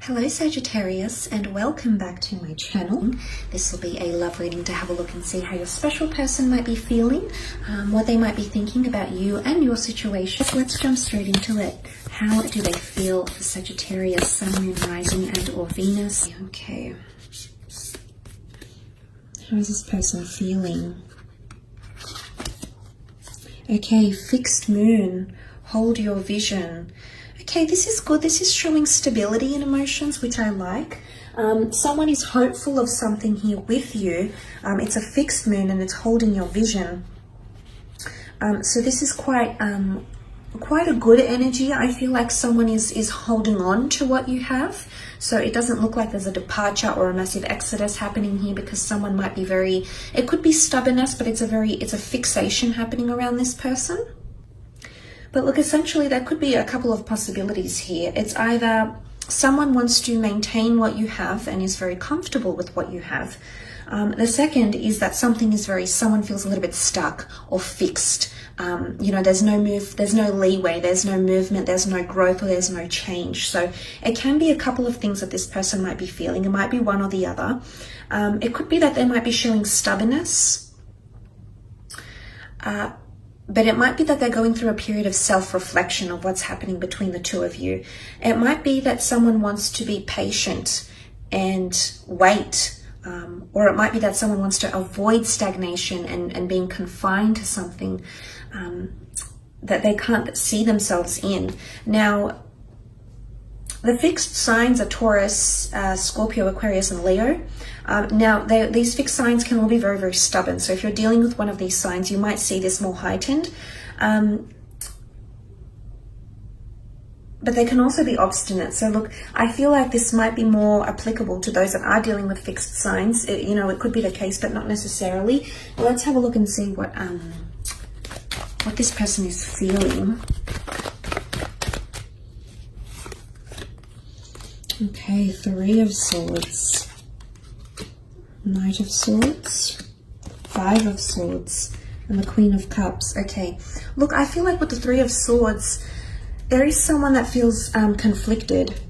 Hello Sagittarius, and welcome back to my channel. This will be a love reading to have a look and see how your special person might be feeling, what they might be thinking about you and your situation. Let's jump straight into it. How do they feel for Sagittarius, Sun, Moon, Rising and or Venus? Okay. How is this person feeling? Okay, fixed moon, hold your vision. Okay, this is good. This is showing stability in emotions, which I like. Someone is hopeful of something here with you. It's a fixed moon and it's holding your vision. So this is quite a good energy. I feel like someone is holding on to what you have. So it doesn't look like there's a departure or a massive exodus happening here, because someone might be it could be stubbornness, but it's a fixation happening around this person. But look, essentially there could be a couple of possibilities here. It's either someone wants to maintain what you have and is very comfortable with what you have. The second is that someone feels a little bit stuck or fixed. There's no move, there's no leeway, there's no movement, there's no growth, or there's no change. So it can be a couple of things that this person might be feeling. It might be one or the other. It could be that they might be showing stubbornness. But it might be that they're going through a period of self-reflection of what's happening between the two of you. It might be that someone wants to be patient and wait. Or it might be that someone wants to avoid stagnation and being confined to something that they can't see themselves in. Now, the fixed signs are Taurus, Scorpio, Aquarius, and Leo. Now, these fixed signs can all be very, very stubborn. So if you're dealing with one of these signs, you might see this more heightened. But they can also be obstinate. So look, I feel like this might be more applicable to those that are dealing with fixed signs. It could be the case, but not necessarily. Well, let's have a look and see what this person is feeling. Okay, Three of Swords, Knight of Swords, Five of Swords, and the Queen of Cups. Okay, look, I feel like with the Three of Swords, there is someone that feels conflicted,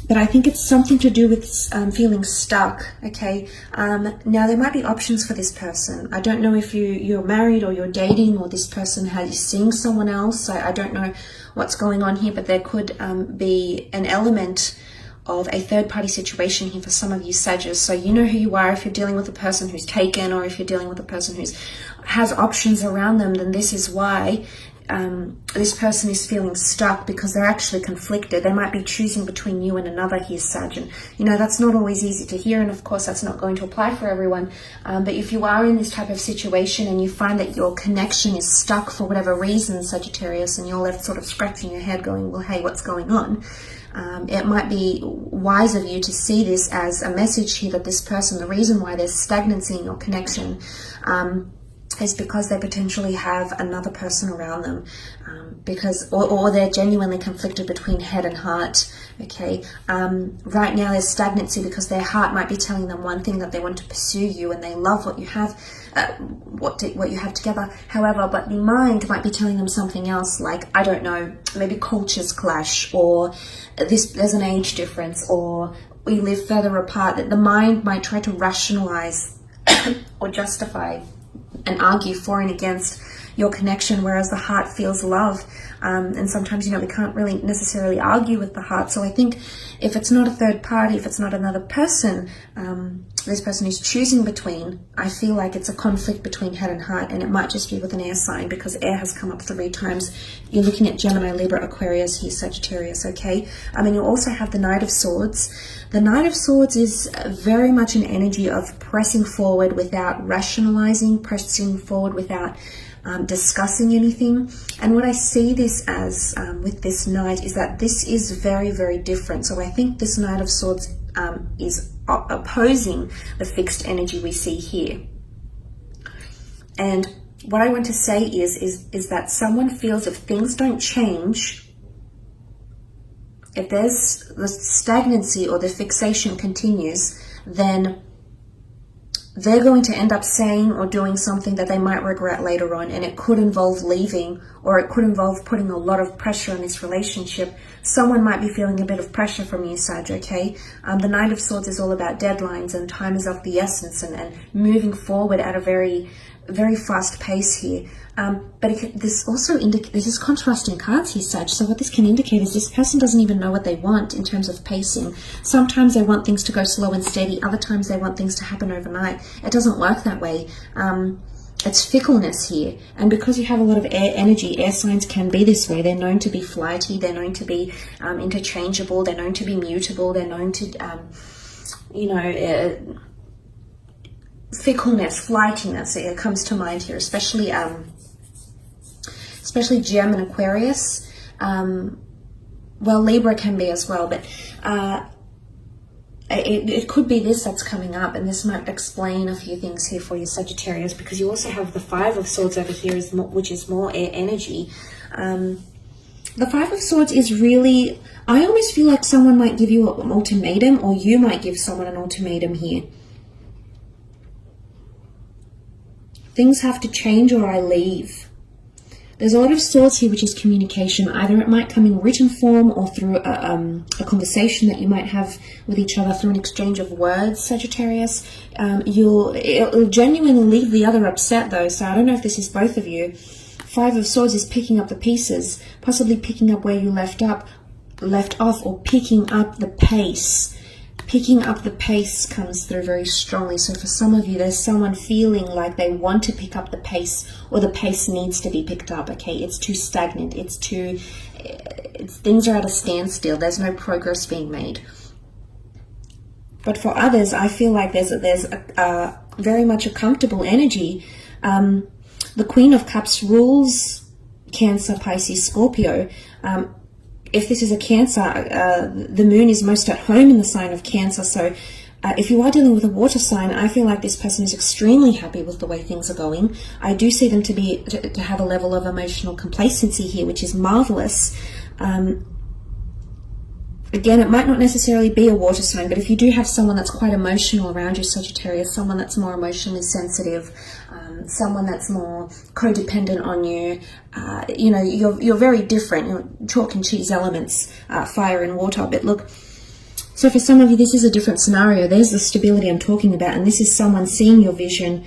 but I think it's something to do with feeling stuck. Okay, now there might be options for this person. I don't know if you're married or you're dating, or this person is seeing someone else. I don't know what's going on here, but there could be an element of a third-party situation here for some of you Sagittarius. So you know who you are. If you're dealing with a person who's taken, or if you're dealing with a person who has options around them, then this is why this person is feeling stuck, because they're actually conflicted. They might be choosing between you and another here, Sag. And that's not always easy to hear, and of course that's not going to apply for everyone. But if you are in this type of situation and you find that your connection is stuck for whatever reason, Sagittarius, and you're left sort of scratching your head going, well, hey, what's going on? It might be wise of you to see this as a message here that this person, the reason why there's stagnancy in your connection is because they potentially have another person around them, or they're genuinely conflicted between head and heart. Okay, right now there's stagnancy because their heart might be telling them one thing, that they want to pursue you and they love what you have, what you have together. However, but the mind might be telling them something else, like, I don't know, maybe cultures clash, or there's an age difference, or we live further apart. That the mind might try to rationalize or justify and argue for and against your connection, whereas the heart feels love. And sometimes, we can't really necessarily argue with the heart. So I think if it's not a third party, if it's not another person, this person is choosing between, I feel like it's a conflict between head and heart, and it might just be with an air sign, because air has come up 3 times. You're looking at Gemini, Libra, Aquarius here, Sagittarius, okay? You also have the Knight of Swords. The Knight of Swords is very much an energy of pressing forward without rationalizing, pressing forward without discussing anything. And what I see this as with this Knight is that this is very, very different. So I think this Knight of Swords is opposing the fixed energy we see here. And what I want to say is that someone feels if things don't change, if there's the stagnancy or the fixation continues, then they're going to end up saying or doing something that they might regret later on, and it could involve leaving, or it could involve putting a lot of pressure on this relationship. someone might be feeling a bit of pressure from you, Sag, okay? The Knight of Swords is all about deadlines and time is of the essence and moving forward at a very, very fast pace here. But this also indicates, this is contrasting cards here, Sag. So what this can indicate is this person doesn't even know what they want in terms of pacing. Sometimes they want things to go slow and steady. Other times they want things to happen overnight. It doesn't work that way. It's fickleness here. And because you have a lot of air energy, air signs can be this way. They're known to be flighty. They're known to be interchangeable. They're known to be mutable. They're known to, fickleness, flightiness, it comes to mind here, especially Gem and Aquarius. Well, Libra can be as well, but it could be this that's coming up, and this might explain a few things here for you, Sagittarius, because you also have the Five of Swords over here, which is more air energy. The Five of Swords is really, I almost feel like someone might give you an ultimatum, or you might give someone an ultimatum here. Things have to change or I leave. There's a lot of swords here, which is communication. Either it might come in written form or through a conversation that you might have with each other through an exchange of words, Sagittarius. It'll genuinely leave the other upset though, so I don't know if this is both of you. Five of Swords is picking up the pieces, possibly picking up where you left off, or picking up the pace. Picking up the pace comes through very strongly. So for some of you, there's someone feeling like they want to pick up the pace, or the pace needs to be picked up, okay? It's too stagnant. Things are at a standstill. There's no progress being made. But for others, I feel like there's a very much a comfortable energy. The Queen of Cups rules Cancer, Pisces, Scorpio. If this is a Cancer, the moon is most at home in the sign of Cancer. So if you are dealing with a water sign, I feel like this person is extremely happy with the way things are going. I do see them to have a level of emotional complacency here, which is marvelous. Again, it might not necessarily be a water sign, but if you do have someone that's quite emotional around you, Sagittarius, someone that's more emotionally sensitive, someone that's more codependent on you, you're very different. You're chalk and cheese elements, fire and water. But look, so for some of you, this is a different scenario. There's the stability I'm talking about, and this is someone seeing your vision,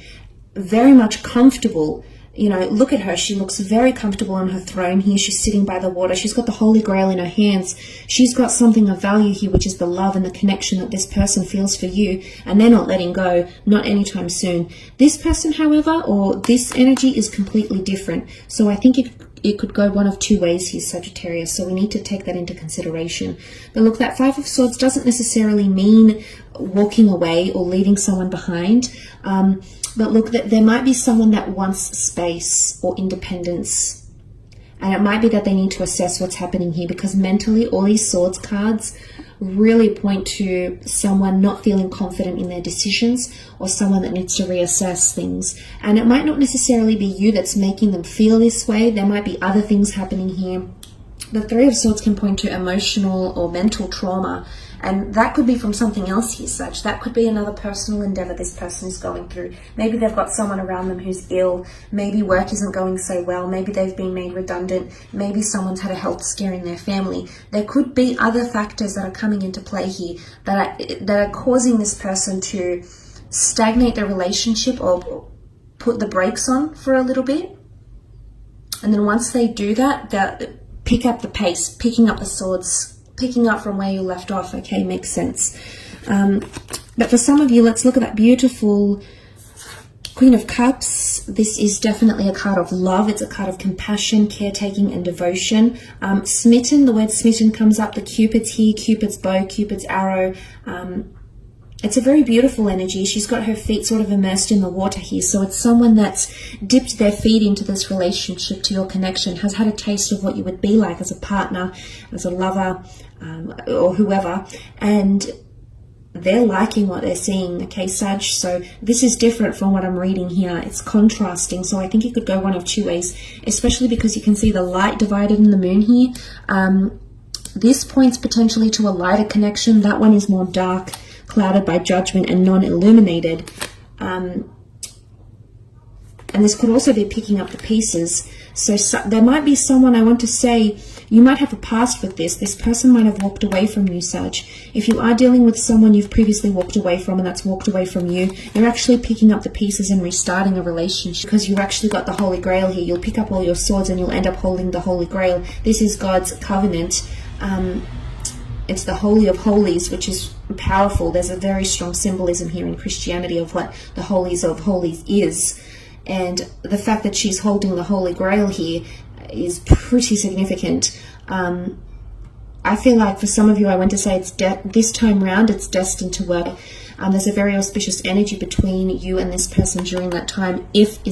very much comfortable. Look at her. She looks very comfortable on her throne here. She's sitting by the water. She's got the Holy Grail in her hands. She's got something of value here, which is the love and the connection that this person feels for you, and they're not letting go, not anytime soon. This person, however, or this energy is completely different. So I think it could go one of two ways here, Sagittarius. So we need to take that into consideration. But look, that Five of Swords doesn't necessarily mean walking away or leaving someone behind. But look, there might be someone that wants space or independence. And it might be that they need to assess what's happening here, because mentally all these Swords cards really point to someone not feeling confident in their decisions, or someone that needs to reassess things. And it might not necessarily be you that's making them feel this way. There might be other things happening here. The Three of Swords can point to emotional or mental trauma, and that could be from something else here, Sag. That could be another personal endeavor this person is going through. Maybe they've got someone around them who's ill. Maybe work isn't going so well. Maybe they've been made redundant. Maybe someone's had a health scare in their family. There could be other factors that are coming into play here that are causing this person to stagnate their relationship or put the brakes on for a little bit. And then once they do that, they'll pick up the pace, picking up the swords, picking up from where you left off. Okay, makes sense. But for some of you, let's look at that beautiful Queen of Cups. This is definitely a card of love. It's a card of compassion, caretaking, and devotion. Smitten, the word smitten comes up. The Cupid's here, Cupid's bow, Cupid's arrow. It's a very beautiful energy. She's got her feet sort of immersed in the water here. So it's someone that's dipped their feet into this relationship, to your connection, has had a taste of what you would be like as a partner, as a lover, or whoever. And they're liking what they're seeing, okay, Sag? So this is different from what I'm reading here. It's contrasting. So I think it could go one of two ways, especially because you can see the light divided in the moon here. This points potentially to a lighter connection. That one is more dark, clouded by judgment and non-illuminated. And this could also be picking up the pieces. So there might be someone, I want to say, You might have a past with this. This person might have walked away from you, Sag. If you are dealing with someone you've previously walked away from and that's walked away from you, you're actually picking up the pieces and restarting a relationship because you've actually got the Holy Grail here. You'll pick up all your swords and you'll end up holding the Holy Grail. This is God's covenant. It's the Holy of Holies, which is powerful. There's a very strong symbolism here in Christianity of what the Holies of Holies is. And the fact that she's holding the Holy Grail here is pretty significant. I feel like for some of you, I want to say it's this time round, it's destined to work. There's a very auspicious energy between you and this person during that time, if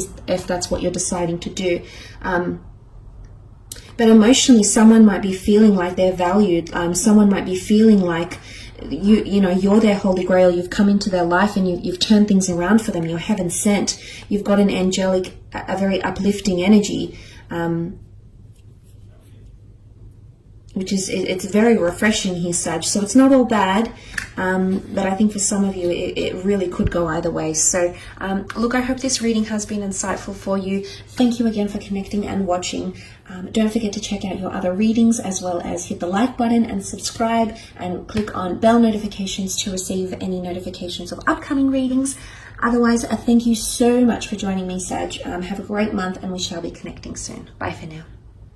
that's what you're deciding to do. But emotionally, someone might be feeling like they're valued. Someone might be feeling like you're their Holy Grail. You've come into their life and you've turned things around for them. You're heaven sent. You've got an angelic, a very uplifting energy. Which is, it's very refreshing here, Sag. So it's not all bad, but I think for some of you, it really could go either way. So, look, I hope this reading has been insightful for you. Thank you again for connecting and watching. Don't forget to check out your other readings, as well as hit the like button and subscribe and click on bell notifications to receive any notifications of upcoming readings. Otherwise, thank you so much for joining me, Sag. Have a great month and we shall be connecting soon. Bye for now.